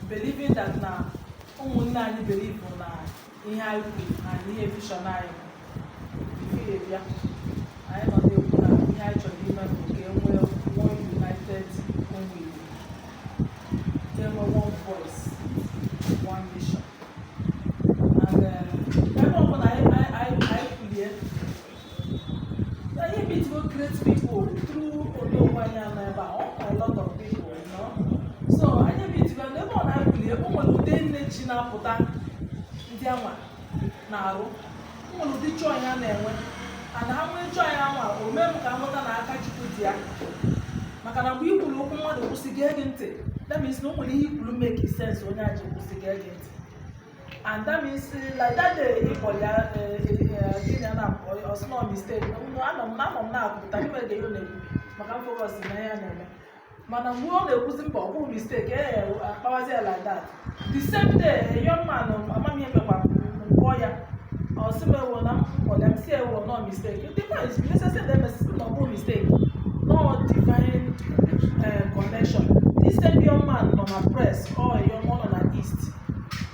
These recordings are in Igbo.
believing that now ụmụnne believe na ihe anyị kwuru na ihe vision anyị behavior anyị nọ na-ekwu na ihe anyị chọrọ ime bụ ka enwee one united onwe enwe one voice one mission and ebe ọbụla anyị kwulie anyị meet go great people through onye anyị anọ ebe a lot of people, you know. So anyị meet go ebe ọ na-akwulie o nwere ụdị nne ji na-apụta ndị anwa na-arụ nwere ụdị chọọ ya na-enwe ana ha nwee chọọ ya anwa o mee m ka amụta na aka Chukwu dị ya maka na mgbe ikwuru okwu mmadụ kwụsị gee gị ntị that means na o nwere ihe ikwuru make sense onye aji kwụsị gee gị ntị and that means like that day ịkpọ ya gịnị a na-akpọ ọsụnọ mistake anọ m na-akwụpụta n'ime ga ihe na-ekwu maka focus na ihe a na-eme mana mgbe ọ na-ekwuzi mba ọ bụrụ mistake akpawazi ya like that the same day a young man amam ihe mekwa mkpọ ya ọsịmewo na mkpọda m si ewo no mistake the point is necessary that message no bụ mistake no divine connection. This same young man nọ na press or a young man nọ na east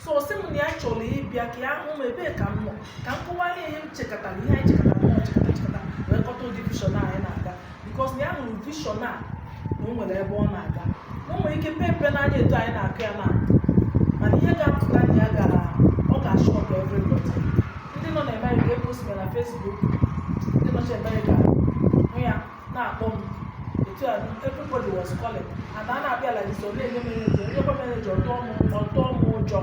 so ọsị m na ya chọrọ ịbịa ka ya hụ m ebe ka m nọ ka m kọwara ihe m chekatara ihe anyị chekata wee kọta ụdị vision anyị na-aga because na ya hụrụ vision a na o nwere ebe ọ na-aga o nwere ike mpe n'anya etu anyị na-akụ ya na mana ihe ga-apụta na ya gara ọ ga-ashọk everybody. Ndị nọ na America epost na Facebook ndị nọcha America hụ ya na-akpọ m etu a everybody was calling and a na-abịa ala iso na-enye manager nyekwa manager ọtọ m ụjọ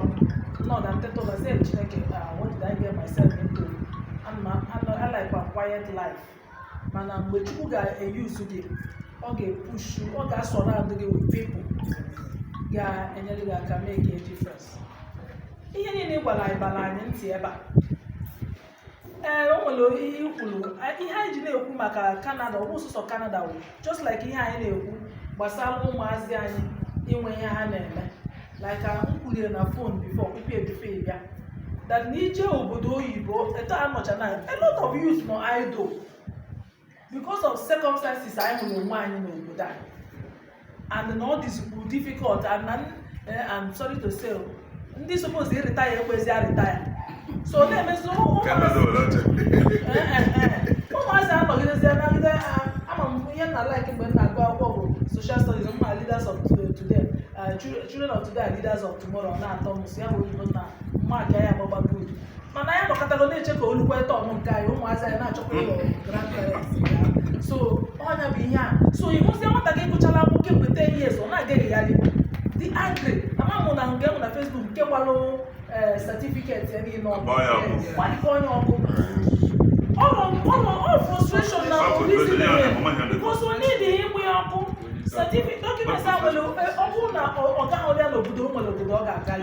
nọ na nteta ụlọ sị Chineke what did I get myself into? I like a quiet life mana mgbe Chukwu ga-eyuzu gị ọ ga-epushu ọ ga-surround gị with people ga-enyere gị aka make a difference. Ihe niile gwara anyị bara anyị ntị ebe a o nwere ihe ikwuru ihe anyị ji na-ekwu maka Canada ọ bụ sọsọ Canada wụ just like ihe anyị na-ekwu gbasara ụmụazị anyị inwe ihe ha na-eme like m kwulie na phone before pipe bịa that n'ije obodo oyibo eto anọcha na a lot of youth nọ idle because of circumstances anyị hụrụ onwe anyị n'obodo anyị and all this difficult and sorry to say ndị suppose retire ekwezi retire so na-emezi ụmụazị anọgidezi anagide ama m ihe na like mgbe m na-agụ akwụkwọ bụ social studies ma leaders of today children of today are leaders of tomorrow na-atọ m si ya bụ oyibo na mmadụ ya agbagba good mana ya nọkọtago na-eche ka olukwa ọnụ nke anyị ụmụazị anyị na-achọkwa ịlọ grandparents so ọnya bụ ihe a so ịhụzie nwata gị gụchala akwụkwọ kemgbe 10 years ọ na-agaghị ya dị angry amamụ na nke mụ na Facebook nke gbalụ certificate ya niile ọkụ onye ọkụ all frustration na because we need ịgbụ ya ọkụ certificate documents a nwere ọkụ na ọga ọrịa n'obodo o nwere obodo ọ ga-aga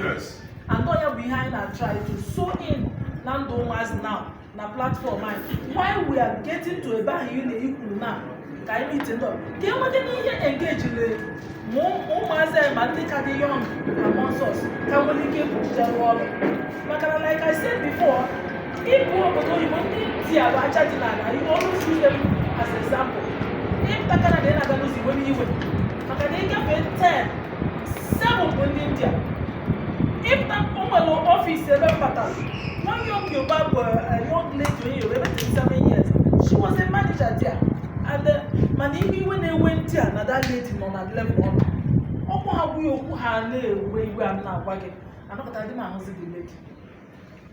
and ya bụ ihe anyị na-try to sew in na ndụ ụmụazị now na platform anyị why we are getting to ebe ahụ ị na-ekwuru na ka anyị meet ndọ ka enweta n'ihe engagele ụmụazị anyị ma ndị ka dị young among us ka nwere ike ịpụrụ ọrụ maka na like I said before ịbụ obodo oyibo ndị dị abụ aja dị n'ala you always use them as example ịpụta Canada ị na-aga n'ụzọ iwe n'iwe maka na ịgafe 7 bụ ndị India ịpụta ụmụlụ ọfịs ebe mbatara one young Yoruba bụ a young lady onye Yoruba 27 years she was a manager there and mana iwe na-ewe ndị a na that lady nọ na level ọnụ ọkpụ ha gwụghị okwu ha na-ewe iwe a na-agwa gị anọkọta dị m ahụzi gị lady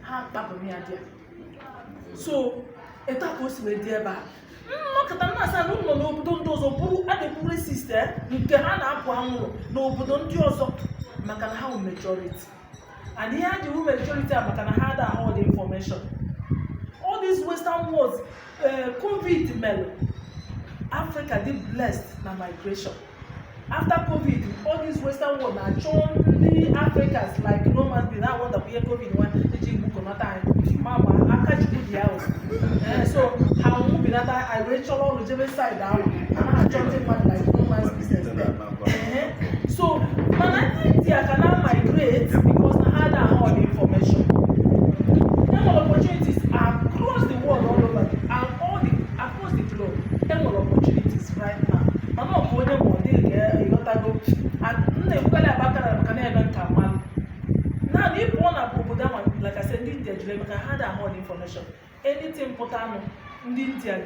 ha kpapụrụ ya dị so etu a ka o si wee dị ebe a nnọkọta na-asa na ụlọ n'obodo ndị ọzọ bụrụ a na-ekwu resist nke ha na-apụ anwụrụ n'obodo ndị ọzọ maka na ha wụ majority and ihe ha ji wụ majority a maka na ha da all the information all these western worlds COVID mere Africa did blessed na migration after COVID all these western world na chọn ndị Africans like no man be that one that we COVID one eji Igbo konata anyị ma aka Chukwu benata I wee chọrọ ọrụ jebe side ahụ anaghị achọ ndị mmadụ like no man's business there. So mana ndị India ka na migrate because na ha da all the information. There are opportunities across the world all over and across the globe. There are opportunities right now. Mana ọ bụ onye ma ọ dị ga-eghọtago na-ekwukala abakara maka na-eme nka mmadụ. Now if one obodo ahụ like I said ndị India jiri maka ha da all the information. Anything pụtanụ ndị India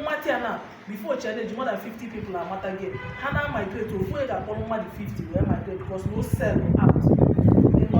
mmati ya na before challenge more than 50 people amata gị ha na migrate ofu ga-akpọrọ mmadụ 50 wee migrate because no sell out.